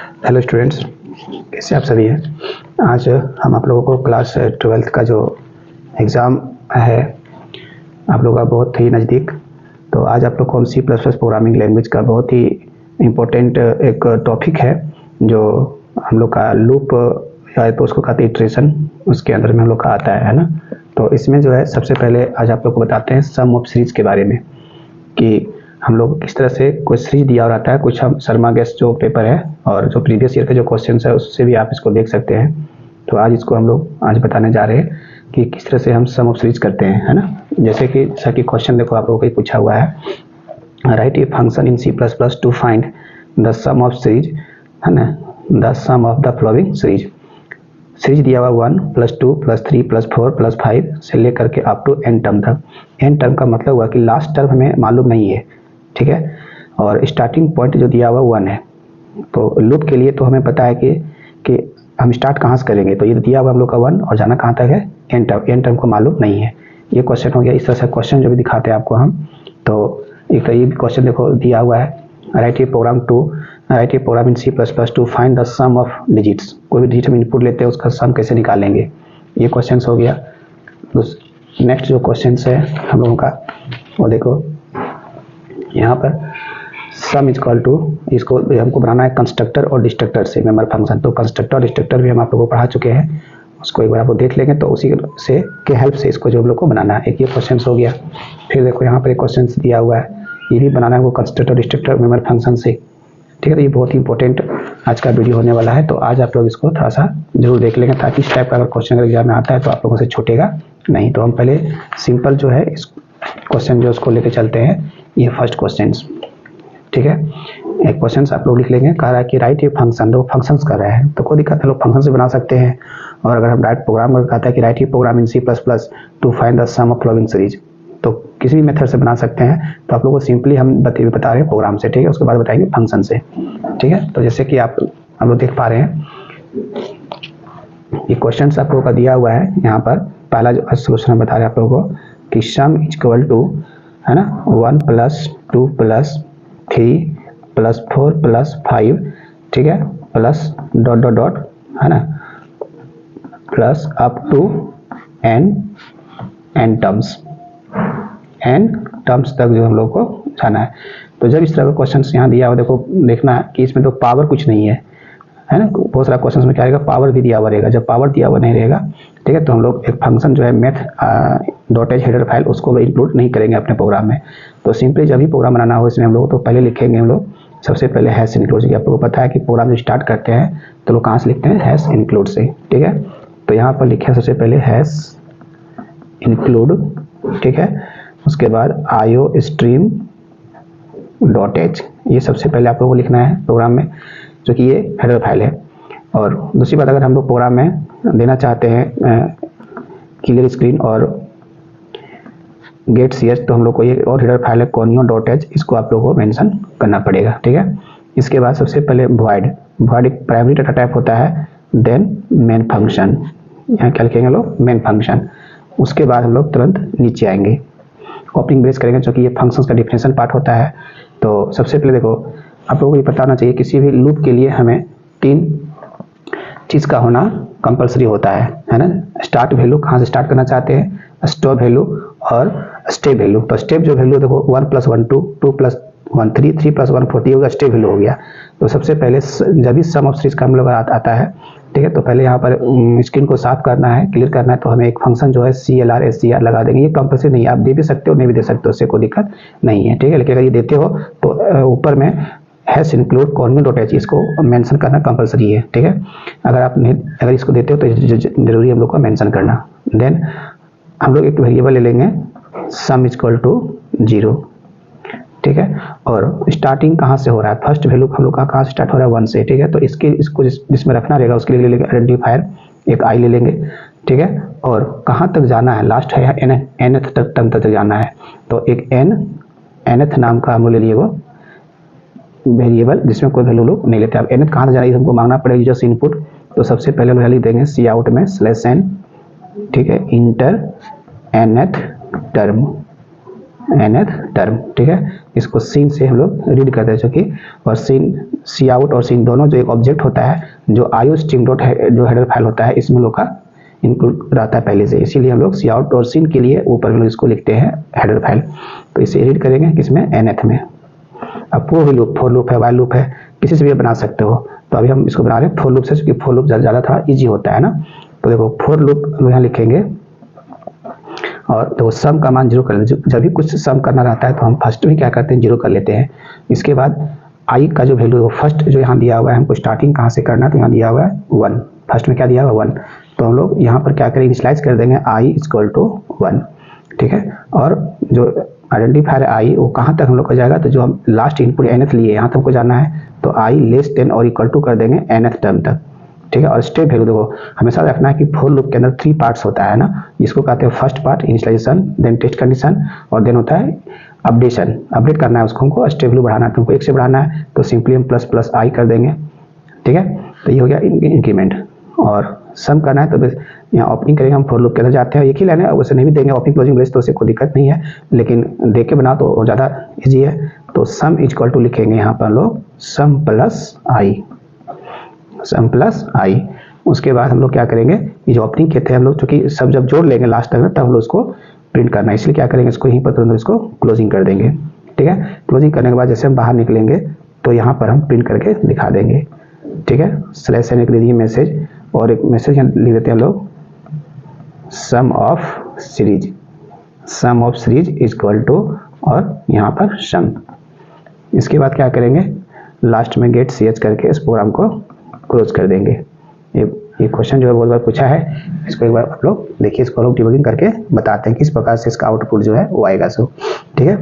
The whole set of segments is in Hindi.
हेलो स्टूडेंट्स, कैसे आप सभी हैं। आज हम आप लोगों को क्लास 12th का जो एग्ज़ाम है आप लोगों का बहुत ही नज़दीक, तो आज आप लोग को हम C++ प्रोग्रामिंग लैंग्वेज का बहुत ही इम्पोर्टेंट एक टॉपिक है जो हम लोग का लूप या तो उसको कहते हैं इटरेशन, उसके अंदर में हम लोग का आता है ना। तो इसमें जो है सबसे पहले आज आप लोग को बताते हैं सम ऑफ सीरीज के बारे में कि हम लोग किस तरह से कोई सीरीज दिया रहता है। कुछ हम शर्मा गेस्ट जो पेपर है और जो प्रीवियस ईयर के जो क्वेश्चंस है उससे भी आप इसको देख सकते हैं। तो आज इसको हम लोग आज बताने जा रहे हैं कि किस तरह से हम सम ऑफ सीरीज करते हैं, है ना। जैसे कि क्वेश्चन देखो आप लोगों को पूछा हुआ है, write a function in C++ to find the sum of series, है ना, the sum of the following series. Series दिया हुआ 1 + 2 + 3 + 4 + 5 से लेकर के अप टू n टर्म तक। n टर्म का मतलब हुआ कि लास्ट टर्म हमें मालूम नहीं है, ठीक है, और स्टार्टिंग पॉइंट जो दिया हुआ 1 है। तो लूप के लिए तो हमें पता है कि हम स्टार्ट कहाँ से करेंगे, तो ये दिया हुआ हम लोग का 1 और जाना कहाँ तक है n टर्म। n टर्म को मालूम नहीं है। ये क्वेश्चन हो गया। इस तरह से क्वेश्चन जो भी दिखाते हैं आपको हम, तो एक ये क्वेश्चन देखो दिया हुआ है, write a program in C++ to find the sum of digits. कोई भी डिजिट हम इनपुट लेते हैं उसका सम कैसे निकालेंगे, ये क्वेश्चन हो गया। नेक्स्ट जो क्वेश्चन है हम लोगों का वो देखो यहाँ पर सम इज इक्वल टू, इसको हमको बनाना है कंस्ट्रक्टर और डिस्ट्रक्टर से मेंबर फंक्शन। तो कंस्ट्रक्टर और डिस्ट्रक्टर भी हम आप लोगों को पढ़ा चुके हैं, उसको एक बार आप देख लेंगे। तो उसी से के हेल्प से इसको जो हम लोग को बनाना है, एक ये क्वेश्चन हो गया। फिर देखो यहाँ पर एक क्वेश्चन दिया हुआ है, ये भी बनाना है वो कंस्ट्रक्टर डिस्ट्रक्टर मेंबर फंक्शन से, ठीक है। तो ये बहुत ही इंपॉर्टेंट आज का वीडियो होने वाला है, तो आज आप लोग इसको थोड़ा सा जरूर देख लेंगे ताकि इस टाइप का अगर क्वेश्चन अगर एग्जाम में आता है तो आप लोगों से छूटेगा नहीं। तो हम पहले सिंपल जो है इस क्वेश्चन जो उसको लेके चलते हैं, ये फर्स्ट क्वेश्चन, ठीक है। एक क्वेश्चन आप लोग लिख लेंगे, कह रहा है कि राइट ए फंक्शन, दो फंक्शंस कर रहा है तो कोई दिक्कत है, लोग फंक्शन से बना सकते हैं। और अगर हम डायरेक्ट प्रोग्राम कर कहता है कि write a program in C++ to find the sum of following series, तो किसी भी मेथड से बना सकते हैं। तो आप लोगों को सिंपली हम बता रहे हैं प्रोग्राम से, ठीक है, उसके बाद बताएंगे फंक्शन से, ठीक है। तो जैसे कि आप लोग देख पा रहे हैं ये क्वेश्चन आप लोगों का दिया हुआ है। यहाँ पर पहला जो सोल्यूशन हम बता रहे हैं आप लोगों को कि सम इज इक्वल टू, है ना, 1 + 2 + 3 + 4 + 5, ठीक है, प्लस डॉट डॉट डॉट, है ना, plus up to n terms तक जो हम लोग को जाना है। तो जब इस तरह का क्वेश्चन यहाँ दिया हुआ देखो, देखना है कि इसमें तो पावर कुछ नहीं है ना। बहुत सारा क्वेश्चन में क्या रहेगा, पावर भी दिया हुआ रहेगा। जब पावर दिया हुआ नहीं रहेगा, ठीक है, तो हम लोग एक फंक्शन जो है math.h हेडर फाइल उसको इंक्लूड नहीं करेंगे अपने प्रोग्राम में। तो सिंपली जब भी प्रोग्राम बनाना हो इसमें हम लोग तो पहले लिखेंगे, हम लोग सबसे पहले हैश इंक्लूड से। आप लोगों को पता है कि प्रोग्राम जो स्टार्ट करते हैं तो लोग कहाँ से लिखते हैं, हैश इंक्लूड से, ठीक है। तो यहाँ पर लिखे सबसे पहले हैश इंक्लूड, ठीक है। उसके बाद iostream.h, ये सबसे पहले आप लोगों को लिखना है प्रोग्राम में, जो कि ये हेडर फाइल है। और दूसरी बात, अगर हम लोग प्रोग्राम में देना चाहते हैं क्लियर स्क्रीन और गेट ch, तो हम लोग को ये और हेडर फाइल है conio.h, इसको आप लोगों को मेंशन करना पड़ेगा, ठीक है। इसके बाद सबसे पहले void एक प्राइमरी डाटा टाइप होता है, देन मेन फंक्शन, यहाँ क्या लिखेंगे लोग, मेन फंक्शन। उसके बाद हम लोग तुरंत नीचे आएंगे, ओपनिंग ब्रेस करेंगे, क्योंकि ये फंक्शंस का डिफिनेशन पार्ट होता है। तो सबसे पहले देखो आप लोगों को ये पता होना चाहिए किसी भी लूप के लिए हमें 3 चीज़ का होना कंपलसरी होता है ना। स्टार्ट वैल्यू, कहाँ से स्टार्ट करना चाहते हैं, स्टॉप वैल्यू और स्टेप वैल्यू। तो स्टेप जो वैल्यू देखो 1 + 1 2, 2 + 1 3, 3 + 1 4 होगा, स्टेप वैल्यू हो गया। तो सबसे पहले जब भी सम ऑफ सीरीज का हम लोग आता है, ठीक है, तो पहले यहाँ पर स्क्रीन को साफ करना है, क्लियर करना है। तो हमें एक फंक्शन जो है CLR SCR लगा देंगे। ये कंपलसरी नहीं है, आप दे भी सकते हो नहीं भी दे सकते हो, उससे कोई दिक्कत नहीं है, ठीक है। लेकिन अगर ये देते हो तो ऊपर में हैश इंक्लूड conio.h इसको मेंशन करना कंपलसरी है, ठीक है। अगर इसको देते हो तो जरूरी हम लोग को मेंशन करना। देन हम लोग एक वेरिएबल ले लेंगे सम इज इक्वल टू 0, ठीक है। और स्टार्टिंग कहाँ से हो रहा है, फर्स्ट वैल्यू हम लोग का कहाँ से स्टार्ट हो रहा है, 1 से, ठीक है। तो इसको जिसमें रखना रहेगा उसके लिए ले लेंगे आइडेंटिफायर, एक i ले लेंगे, ठीक है। और कहाँ तक जाना है, लास्ट है nth टर्म तक जाना है। तो एक nth नाम का हम लोग ले लिए वो वेरिएबल जिसमें कोई वैल्यू लोग नहीं लेते। अब nth कहाँ से जाना है हमको मांगना पड़ेगा यूजर्स इनपुट। तो सबसे पहले लोग लिख देंगे cout में /n, ठीक है, इंटर nth टर्म, ठीक है। इसको सीन से हम लोग रीड करते हैं, जो कि और सीन सी आउट और सीन दोनों जो एक ऑब्जेक्ट होता है जो आईओ स्ट्रीम डॉट जो हेडर फाइल होता है इसमें लोग का इंक्लूड रहता है पहले से, इसीलिए हम लोग सी आउट और सीन के लिए ऊपर में इसको लिखते हैं हेडर फाइल। तो इसे रीड करेंगे किसमें, एनएथ में। अब वो भी लूप, फॉर लूप है, वाइल लूप है, किसी से भी बना सकते हो। तो अभी हम इसको बना रहे हैं फॉर लूप से, क्योंकि फॉर लूप ज़्यादा थोड़ा ईजी होता है ना। तो देखो फॉर लूप हम यहाँ लिखेंगे और तो सम का मान जीरो कर लेते हैं। जब भी कुछ सम करना रहता है तो हम फर्स्ट में क्या करते हैं, जीरो कर लेते हैं। इसके बाद आई का जो वैल्यू है फर्स्ट जो यहाँ दिया हुआ है, हमको स्टार्टिंग कहाँ से करना है, तो यहाँ दिया हुआ है 1, फर्स्ट में क्या दिया हुआ 1, तो हम लोग यहाँ पर क्या करें, इनिशियलाइज कर देंगे आई इक्वल टू 1, ठीक है। और जो आइडेंटिफायर आई वो कहाँ तक हम लोग को जाएगा, तो जो हम लास्ट इनपुट एनएथ लिए यहाँ तक हमको जाना है, तो आई लेस देन और इक्वल टू कर देंगे एनएथ टर्म तक, ठीक है। और स्टेप वैल्यू देखो हमेशा रखना है कि फॉर लूप के अंदर 3 पार्ट्स होता है ना, इसको कहते हैं first part initialization, then test condition और देन होता है अपडेशन, अपडेट करना है उसको, हमको स्टेप वैल्यू बढ़ाना है, तुमको 1 से बढ़ाना है तो सिंपली हम प्लस प्लस आई कर देंगे, ठीक है। तो ये हो गया इंक्रीमेंट। और सम करना है तो बस यहाँ ओपनिंग करेंगे, हम फॉर लूप के अंदर जाते हैं, एक ही लाइन है, वैसे नहीं भी देंगे ओपनिंग क्लोजिंग ब्रेस तो उससे कोई दिक्कत नहीं है, लेकिन देख के बना तो ज़्यादा ईजी है। तो सम इक्वल टू लिखेंगे यहाँ पर लोग सम प्लस आई, सम प्लस आई। उसके बाद हम लोग क्या करेंगे, ये जो ओपनिंग के थे हम लोग, चूँकि सब जब जोड़ लेंगे लास्ट तक तब हम लोग उसको प्रिंट करना है, इसलिए क्या करेंगे, इसको यहीं पर तुरंत इसको क्लोजिंग कर देंगे, ठीक है। क्लोजिंग करने के बाद जैसे हम बाहर निकलेंगे तो यहाँ पर हम प्रिंट करके दिखा देंगे, ठीक है। स्लैश एन लिख दीजिए मैसेज, और एक मैसेज लिख देते हैं हम लोग sum of series, sum of series equal to और यहाँ पर सम। इसके बाद क्या करेंगे, लास्ट में गेट सी एच करके इस प्रोग्राम को क्लोज कर देंगे। ये क्वेश्चन जो है बहुत बार पूछा है, इसको एक बार आप लोग देखिए, इसको लोग डिबगिंग करके बताते हैं किस प्रकार से इसका आउटपुट जो है वो आएगा सो, ठीक है।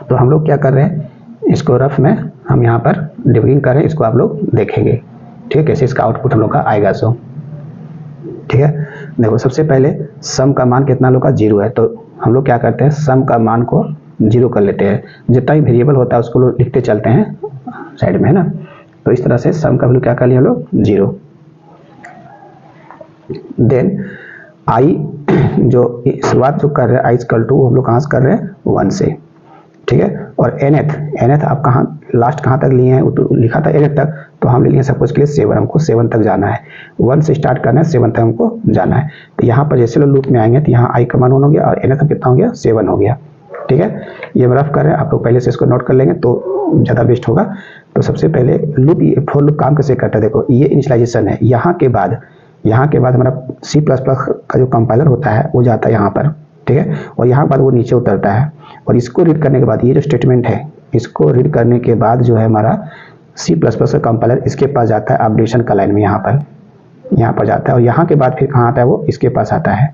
तो हम लोग क्या कर रहे हैं, इसको रफ में हम यहाँ पर डिबगिंग कर रहे हैं, इसको आप लोग देखेंगे, ठीक है, कैसे इसका आउटपुट हम लोग का आएगा सो, ठीक है। देखो सबसे पहले सम का मान कितना लोग का 0 है, तो हम लोग क्या करते हैं, सम का मान को 0 कर लेते हैं, जितना भी वेरिएबल होता है उसको लोग लिखते चलते हैं साइड में, है ना। तो इस तरह से सम का वैल्यू क्या कर लिया हम लोग 0। देन आई जो शुरुआत जो कर रहे हैं आई इक्वल टू हम लोग कहाँ से कर रहे हैं 1 से, ठीक है। और एनएथ आप कहाँ लास्ट कहाँ तक लिए हैं, तो लिखा था एनएथ तक, तो हम ले लिए सपोज के लिए 7, हमको 7 तक जाना है, 1 से स्टार्ट करना है 7 तक हमको जाना है। तो यहाँ पर जैसे लोग लूप में आएंगे तो यहाँ आई का मान 1 हो गया और एनएथ कितना हो गया 7 हो गया, ठीक है। ये हम रफ कर रहे हैं, आप लोग पहले से इसको नोट कर लेंगे तो ज़्यादा बेस्ट होगा। तो सबसे पहले लूप फॉर लूप काम कैसे करता है, देखो ये इनिशियलाइजेशन है, यहाँ के बाद हमारा C++ का जो कंपाइलर होता है वो जाता है यहाँ पर, ठीक है। और यहाँ बाद वो नीचे उतरता है, और इसको रीड करने के बाद ये जो स्टेटमेंट है इसको रीड करने के बाद जो है हमारा C++ का कंपाइलर इसके पास जाता है अपडेशन का लाइन में, यहाँ पर जाता है, और यहाँ के बाद फिर कहाँ आता है वो इसके पास आता है,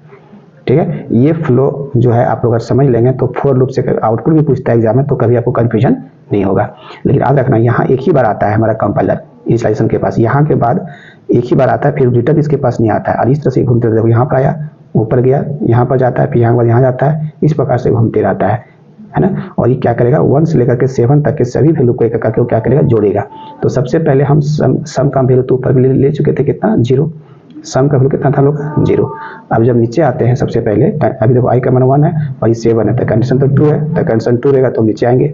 ठीक है। ये फ्लो जो है आप लोग अगर समझ लेंगे तो फॉर लूप से आउटपुट भी पूछता है एग्जाम में, तो कभी आपको कन्फ्यूजन नहीं होगा। लेकिन याद रखना यहाँ एक ही बार आता है हमारा कंपाइलर इनिशियलाइजेशन के पास, यहाँ के बाद एक ही बार आता है, फिर रिटर्न इसके पास नहीं आता है, और इस तरह से घूमते रहते, यहाँ पर आया, ऊपर गया, यहाँ पर जाता है, फिर यहाँ पर यहाँ जाता है, इस प्रकार से घूमते रहता है ना। और ये क्या करेगा 1 से लेकर के 7 तक के सभी वैल्यू को एक करके वो क्या करेगा जोड़ेगा। तो सबसे पहले हम सम का वैल्यू तो ऊपर ले चुके थे कितना 0, सम का वैल्यू कितना था लोग 0। अब जब नीचे आते हैं सबसे पहले, अभी देखो आई का मान 1 है और ये 7 है, तो कंडीशन तो ट्रू है, तो कंडीशन ट्रू रहेगा तो नीचे आएंगे।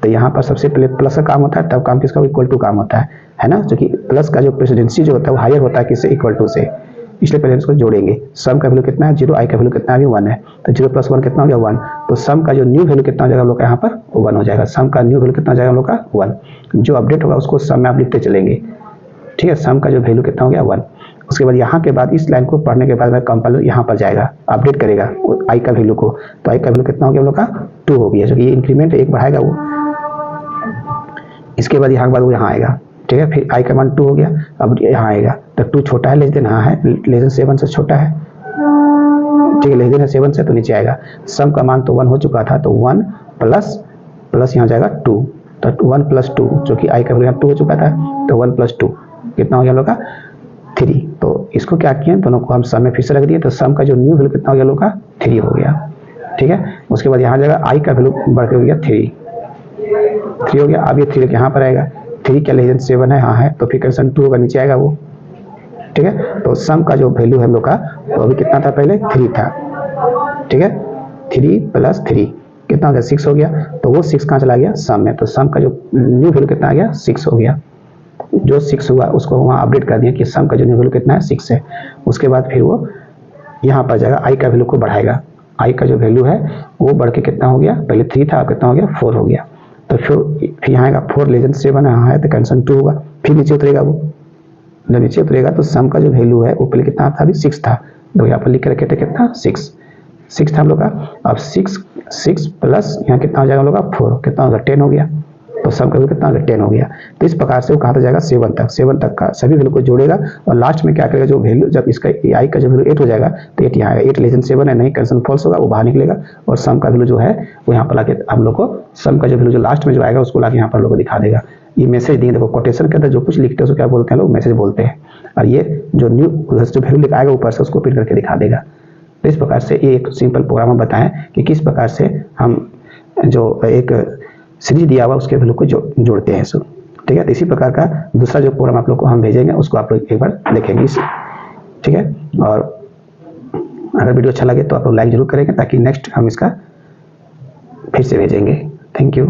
तो यहाँ पर सबसे पहले प्लस का काम होता है, तब काम किसका इक्वल टू काम होता है ना, क्योंकि प्लस का जो प्रेसिडेंसी जो होता है वो हायर होता है किससे, इक्वल टू से, इसलिए पहले इसको जोड़ेंगे। सम का वैल्यू कितना है 0, आई का वैल्यू कितना है अभी 1 है, तो 0 + 1 कितना हो गया 1, तो सम का जो न्यू वैल्यू कितना हो जाएगा हम लोग का यहाँ पर 1 हो जाएगा, सम का न्यू वैल्यू कितना हो जाएगा हम लोग का 1, जो अपडेट होगा उसको सम में आप लिखते चलेंगे, ठीक है। सम का जो वैल्यू कितना हो गया 1। उसके बाद यहाँ के बाद इस लाइन को पढ़ने के बाद में कंपाइलर यहाँ पर जाएगा अपडेट करेगा आई का वैल्यू को, तो आई का वैल्यू कितना हो गया हम लोग का 2 हो गया, जो कि ये इंक्रीमेंट 1 बढ़ाएगा वो। इसके बाद यहाँ के बाद वो यहाँ आएगा, ठीक है, फिर आई का मान 2 हो गया, अब यहाँ आएगा, तो 2 छोटा है लेस देन, हाँ है लेस देन 7 से छोटा है, ठीक है, लेस देन 7 से, तो नीचे आएगा। सम का मान तो 1 हो चुका था, तो 1 प्लस यहाँ जाएगा 2, तो 1 + 2, जो कि आई का वैल्यू 2 हो चुका था, तो 1 + 2 कितना हो गया हम लोग का 3। तो इसको क्या किए, दोनों को हम सम में फिर से रख दिए, तो सम का जो न्यू वैल्यू कितना हो गया हम लोग का 3 हो गया, ठीक है। उसके बाद यहाँ जाएगा आई का वैल्यू बढ़ के हो गया 3 हो गया। अब ये 3 यहाँ पर आएगा, 3 क्या लेस देन 7 है, हाँ है, तो फिर कंडीशन 2 होगा, नीचे आएगा वो, ठीक है। तो सम का जो वैल्यू है हम लोग का वो अभी कितना था, पहले 3 था, ठीक है, 3 + 3 कितना हो गया 6 हो गया, तो वो 6 कहाँ चला गया सम में, तो सम का जो न्यू वैल्यू कितना आ गया 6 हो गया। जो 6 हुआ उसको वहाँ अपडेट कर दिया कि सम का जो न्यू वैल्यू कितना है 6 है। उसके बाद फिर वो यहाँ पर जाएगा आई का वैल्यू को बढ़ाएगा, आई का जो वैल्यू है वो बढ़ के कितना हो गया, पहले 3 था, कितना हो गया 4 हो गया। तो फिर यहाँ आएगा 4 लेजन 7 यहाँ है तो कंडीशन 2 होगा, फिर नीचे उतरेगा वो, जब नीचे उतरेगा तो सम का जो वैल्यू है वो पहले कितना था, अभी 6 था, तो यहाँ पर लिख के रखे थे कितना 6 था हम लोग का। अब 6 प्लस यहाँ कितना हो जाएगा हम लोग का 4, कितना होगा 10 हो गया, तो सम का वैल्यू कितना हो गया 10 हो गया। तो इस प्रकार से वो कहाँ तक जाएगा 7 तक का सभी वैल्यू को जोड़ेगा और लास्ट में क्या करेगा, जो वैल्यू जब इसका आई का जो वैल्यू 8 हो जाएगा तो 8 यहाँ आएगा, 8 लेजन 7 है, नहीं कंडीशन फॉल्स होगा, वो बाहर निकलेगा और सम का वैल्यू जो है वो यहाँ पर लाके हम लोग को सम का जो वैल्यू जो लास्ट में जो आएगा उसको लाके यहाँ पर लोग को दिखा देगा। ये मैसेज देंगे, देखो कोटेशन के अंदर जो कुछ लिखते हैं उसको क्या बोलते हैं लोग, मैसेज बोलते हैं, और ये जो न्यू जो वैल्यू लिखा आएगा ऊपर से उसको प्रिंट करके दिखा देगा। तो इस प्रकार से ये एक सिंपल प्रोग्राम हम बताएं कि किस प्रकार से हम जो एक सीरीज दिया हुआ उसके वैल्यू को जोड़ते हैं सब, ठीक है। तो इसी प्रकार का दूसरा जो प्रोग्राम आप लोग को हम भेजेंगे उसको आप लोग एक बार देखेंगे इस, ठीक है। और अगर वीडियो अच्छा लगे तो आप लोग लाइक जरूर करेंगे ताकि नेक्स्ट हम इसका फिर से भेजेंगे। Thank you.